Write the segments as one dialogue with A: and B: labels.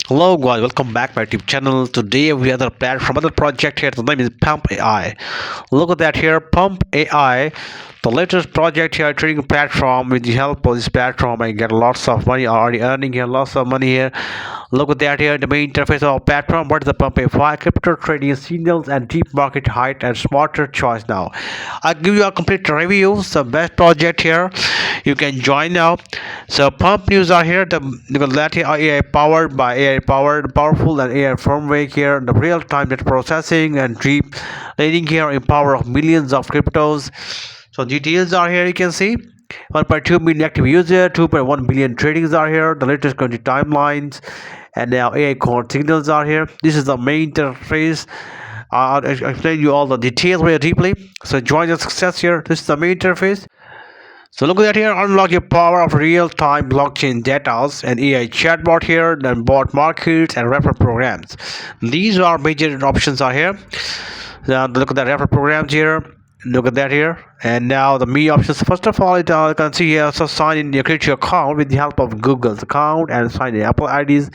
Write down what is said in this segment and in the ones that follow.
A: Hello guys, welcome back to my YouTube channel. Today we have a platform, another project here. The name is Pump AI. Look at that here, Pump AI, the latest project here, trading platform. With the help of this platform, I get lots of money. Already earning here, lots of money here. Look at that here, the main interface of our platform. What is the Pump AI? Crypto trading signals and deep market height and smarter choice now. I'll give you a complete review. The best project here. You can join now. So pump news are here. The latte AI powered by AI powered powerful and AI firmware here. The real time data processing and deep leading here in power of millions of cryptos. So details are here. You can see 1.2 million active user, 2.1 billion tradings are here. The latest current timelines and now AI core signals are here. This is the main interface. I'll explain you all the details very deeply. So join the success here. This is the main interface. So look at that here, unlock your power of real-time blockchain data and AI chatbot here, then bot markets and referral programs. These are major options are here. Now look at the referral programs here. Look at that here. And now the me options. First of all, you can see here, so sign in your create your account with the help of Google's account and sign in Apple IDs.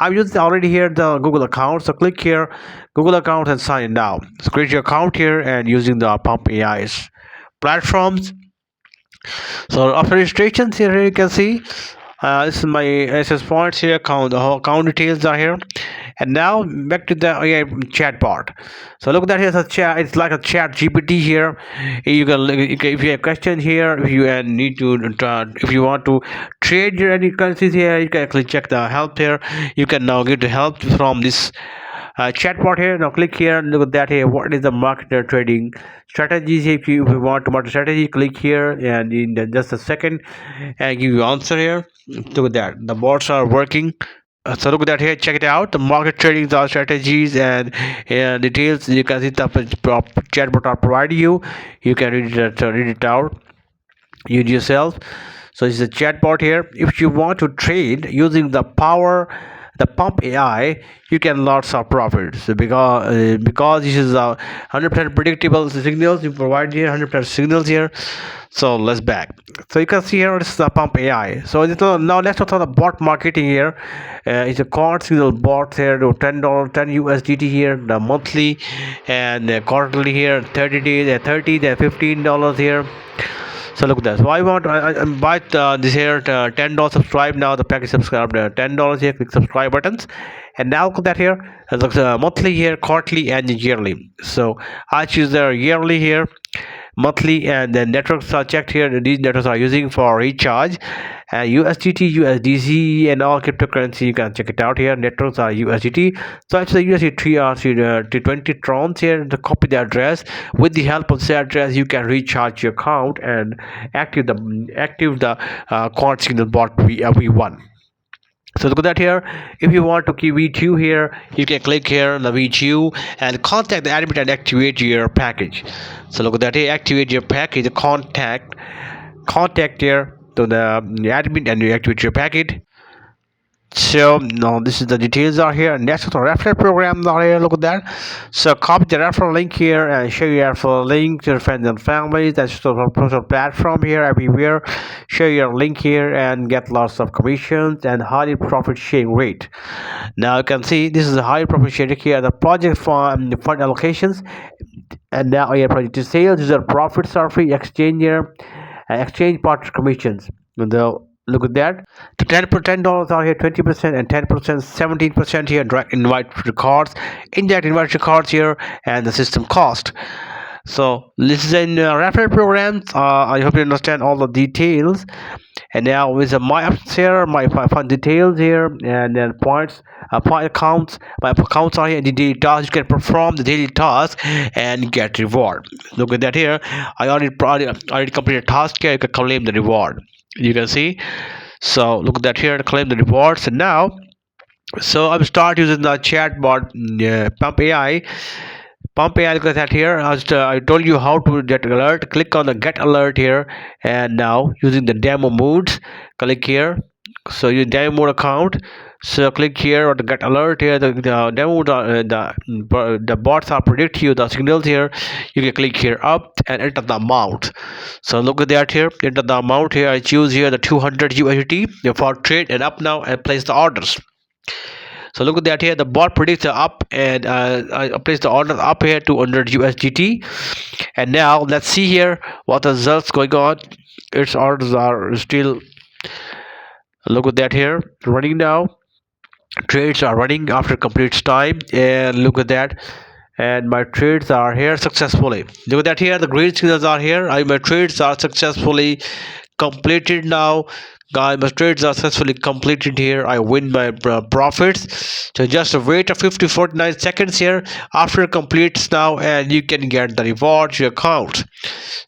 A: I've used already here the Google account. So click here, Google account and sign in now. So create your account here and using the Pump AI's platforms. So after registrations here you can see this is my access points here, account the whole account details are here. And now back to the AI chatbot. So look at that, here's a chat. It's like a chat GPT here. If you have question here, if you need to if you want to trade your any currencies here, you can actually check the help here. You can now get the help from this chatbot here. Now click here and look at that here. What is the market trading strategies? If you want to market strategy, click here and in just a second and give you answer here. Look at that, the bots are working. So look at that here, check it out, the market trading the strategies and details. You can see the chatbot are providing you. You can read it out use yourself. So it's a chatbot here. If you want to trade using the pump AI, you can lots of profits. So because this is a 100% predictable signals you provide here, 100% signals here. So let's back. So you can see here this is the pump AI. So now let's talk about the bot marketing here. It's a card signal bot here to $10, 10 USDT here, the monthly and quarterly here, 30 days, 30, then $15 here. So look at that. So I want I buy this here $10 subscribe now. The package subscribe $10 here. Click subscribe buttons, and now look at that here. Monthly here, quarterly, and yearly. So I choose the yearly here, monthly, and then networks are checked here. These networks are using for recharge. USDT, USDC, and all cryptocurrency. You can check it out here. Networks are USDT. So it's the USDT 320 trons here. To copy the address, with the help of the address, you can recharge your account and active the quant signal bot V1. So look at that here. If you want to keep V2 here, you can click here on the V2 and contact the admin and activate your package. So look at that here, activate your package, contact here to the admin and you activate your packet. So now this is the details are here. Next the referral program are here. Look at that. So copy the referral link here and share your referral link to your friends and family. That's the social platform here everywhere. Share your link here and get lots of commissions and high profit sharing rate. Now you can see this is a high profit sharing here. The project fund allocations and now here project sales. These are profits are free exchange here. Exchange partner commissions. Look at that. To $10 are here 20% and 10%, 17% here. Direct invite records, indirect invite records here, and the system cost. So this is in referral programs. I hope you understand all the details. And now with my apps here, my fund details here, and then points, point accounts. My accounts are here. The daily tasks you can perform the daily task and get reward. Look at that here. I already completed a task here. You can claim the reward. You can see. So look at that here. Claim the rewards. And now, so I'm start using the chatbot Pump AI. Pump AI, look at that here. I told you how to get alert. Click on the get alert here, and now using the demo modes, click here. So your demo mode account. So click here on the get alert here. The demo the bots are predict you the signals here. You can click here up and enter the amount. So look at that here. Enter the amount here. I choose here the 200 USDT for trade and up now and place the orders. So look at that here. The bot predicts the up, and I place the order up here to 100 USDT. And now let's see here what the results going on. Its orders are still, look at that here, running now. Trades are running after complete time, and look at that, and my trades are here successfully. Look at that here, the green signals are here. My trades are successfully completed now. Guys, my trades are successfully completed here. I win my profits. So just wait a 49 seconds here after completes now, and you can get the reward to your account.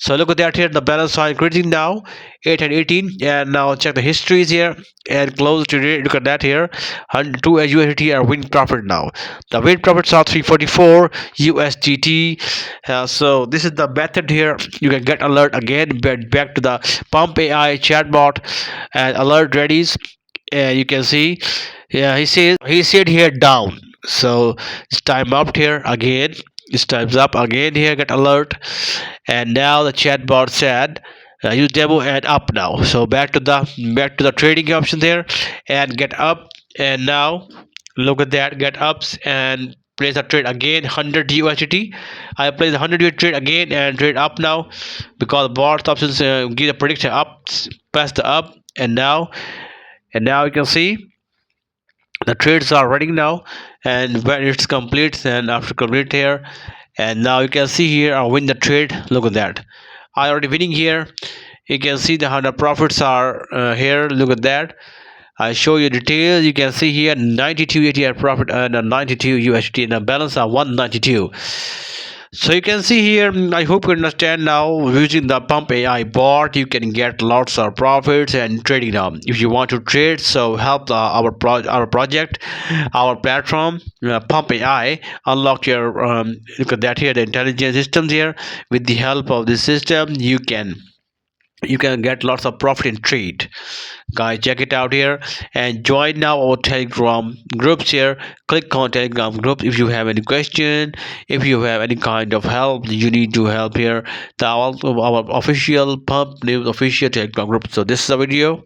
A: So look at that here, the balance are increasing now, 8 and 18. And now check the histories here and close today. Look at that here, 102 USDT are win profit now. The win profits are 344 USDT. So this is the method here. You can get alert again, back to the Pump AI chatbot, and alert readies. You can see, yeah, he said here down. So it's time up here again. It's time's up again here. Get alert, and now the chatbot said use demo and up now. So back to the trading option there, and get up. And now look at that, get ups and place a trade again, 100 USDT. I place a 100 USD trade again and trade up now, because bot options give a prediction up, press the up. And now you can see the trades are running now, and when it's complete, and after complete here, and now you can see here I win the trade. Look at that, I already winning here. You can see the 100 profits are here. Look at that, I show you details. You can see here 92 ATR profit and a 92 USD, and a balance of 192. So you can see here, I hope you understand now. Using the Pump AI bot, you can get lots of profits and trading now. If you want to trade, so help our project, our platform, Pump AI, unlock your look at that here, the intelligence systems here. With the help of this system, you can get lots of profit in trade. Guys, check it out here and join now our Telegram groups here. Click on Telegram group if you have any question, if you have any kind of help you need to help here. Our official Pump News official Telegram group. So this is a video.